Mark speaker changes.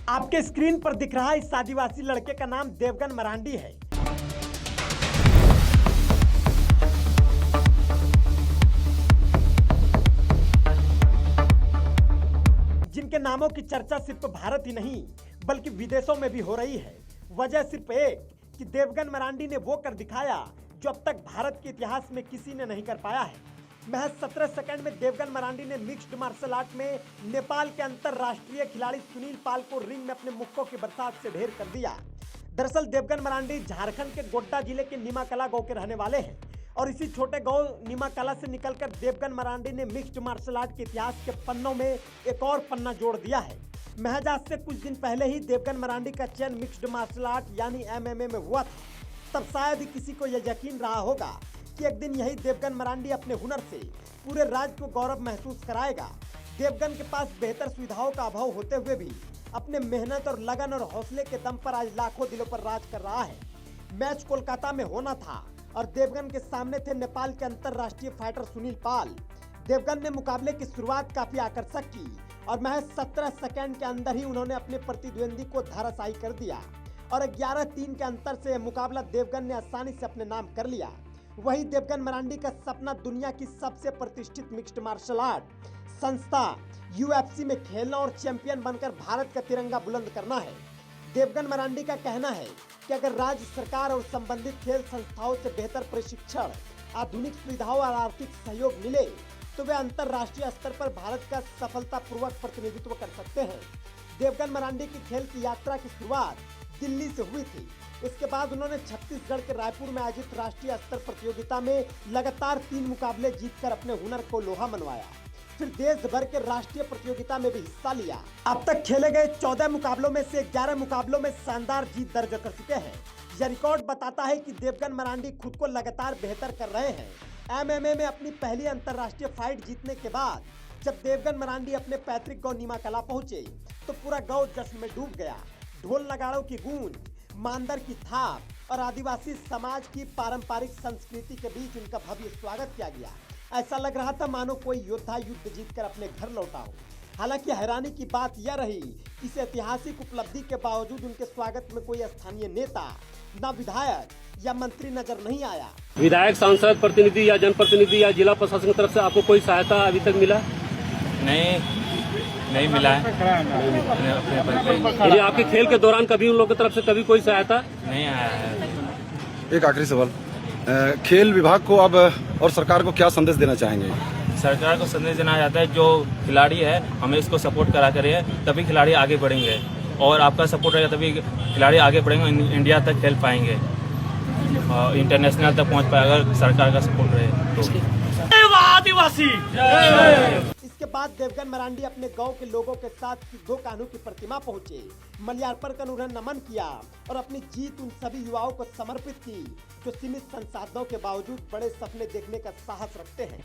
Speaker 1: आपके स्क्रीन पर दिख रहा इस आदिवासी लड़के का नाम देवगन मरांडी है। जिनके नामों की चर्चा सिर्फ भारत ही नहीं बल्कि विदेशों में भी हो रही है। वजह सिर्फ एक कि देवगन मरांडी ने वो कर दिखाया जो अब तक भारत के इतिहास में किसी ने नहीं कर पाया है। महज 17 सेकंड में देवगन मरांडी ने मिक्स्ड मार्शल आर्ट में नेपाल के अंतरराष्ट्रीय खिलाड़ी सुनील पाल को रिंग में अपने मुक्कों की बरसात से ढेर कर दिया। दरअसल देवगन मरांडी झारखंड के गोड्डा जिले के नीमाकला गांव के रहने वाले हैं और इसी छोटे गांव नीमाकला से निकलकर देवगन मरांडी ने मिक्स्ड मार्शल आर्ट के इतिहास के पन्नों में एक और पन्ना जोड़ दिया है। महज आज से कुछ दिन पहले ही देवगन मरांडी का चयन मिक्स्ड मार्शल आर्ट यानी MMA में हुआ था। तब शायद ही किसी को यह यकीन रहा होगा कि एक दिन यही देवगन मरांडी अपने हुनर से पूरे राज्य को गौरव महसूस कराएगा। देवगन के पास बेहतर सुविधाओं का अभाव होते हुए भी अपने मेहनत और लगन और हौसले के दम पर आज लाखों दिलों पर राज कर रहा है। मैच कोलकाता में होना था और देवगन के सामने थे नेपाल के अंतरराष्ट्रीय फाइटर सुनील पाल। देवगन ने मुकाबले की शुरुआत काफी आकर्षक की और महज 17 सेकंड के अंदर ही उन्होंने अपने प्रतिद्वंदी को धराशायी कर दिया और 11-3 के अंतर से मुकाबला देवगन ने आसानी से अपने नाम कर लिया। वही देवगन मरांडी का सपना दुनिया की सबसे प्रतिष्ठित मिक्स्ड मार्शल आर्ट संस्था UFC में खेलना और चैंपियन बनकर भारत का तिरंगा बुलंद करना है। देवगन मरांडी का कहना है कि अगर राज्य सरकार और संबंधित खेल संस्थाओं से बेहतर प्रशिक्षण, आधुनिक सुविधाओं और आर्थिक सहयोग मिले तो वे अंतर्राष्ट्रीय स्तर पर भारत का सफलतापूर्वक प्रतिनिधित्व कर सकते हैं। देवगन मरांडी की खेल की यात्रा की शुरुआत दिल्ली से हुई थी। इसके बाद उन्होंने छत्तीसगढ़ के रायपुर में आयोजित राष्ट्रीय स्तर प्रतियोगिता में लगातार 3 मुकाबले जीतकर अपने हुनर को लोहा मनवाया। फिर देश भर के राष्ट्रीय प्रतियोगिता में भी हिस्सा लिया। अब तक खेले गए 14 मुकाबलों में से 11 मुकाबलों में शानदार जीत दर्ज कर चुके हैं। यह रिकॉर्ड बताता है कि देवगन मरांडी खुद को लगातार बेहतर कर रहे हैं। MMA में अपनी पहली अंतर्राष्ट्रीय फाइट जीतने के बाद जब देवगन मरांडी अपने पैतृक गांव नीमाकला पहुंचे तो पूरा गांव जश्न में डूब गया। ढोल नगाड़ों की गूंज, मांदर की थाप और आदिवासी समाज की पारंपरिक संस्कृति के बीच उनका भव्य स्वागत किया गया। ऐसा लग रहा था मानो कोई योद्धा युद्ध जीतकर अपने घर लौटा हो। हालांकि हैरानी की बात यह रही कि इस ऐतिहासिक उपलब्धि के बावजूद उनके स्वागत में कोई स्थानीय नेता, न विधायक या मंत्री नजर नहीं आया।
Speaker 2: विधायक, सांसद, प्रतिनिधि या जनप्रतिनिधि या जिला प्रशासन की तरफ से आपको कोई सहायता अभी तक मिला?
Speaker 3: नहीं मिला है।
Speaker 2: यदि आपके खेल के दौरान कभी उन लोगों की तरफ से कभी कोई सहायता
Speaker 3: नहीं आया है।
Speaker 4: एक आखिरी सवाल, खेल विभाग को अब और सरकार को क्या संदेश देना चाहेंगे?
Speaker 3: सरकार को संदेश देना चाहता है जो खिलाड़ी है हमें इसको सपोर्ट करा करिए, तभी खिलाड़ी आगे बढ़ेंगे और आपका सपोर्ट रहेगा तभी खिलाड़ी आगे बढ़ेंगे, इंडिया तक खेल पाएंगे और इंटरनेशनल तक पहुंच पाएगा अगर सरकार का सपोर्ट रहे तो।
Speaker 1: आदिवासी। इसके बाद देवगन मरांडी अपने गांव के लोगों के साथ सिद्धो कान्हू की प्रतिमा पहुंचे, मल्यार्पण कर उन्हें नमन किया और अपनी जीत उन सभी युवाओं को समर्पित की जो सीमित संसाधनों के बावजूद बड़े सपने देखने का साहस रखते हैं।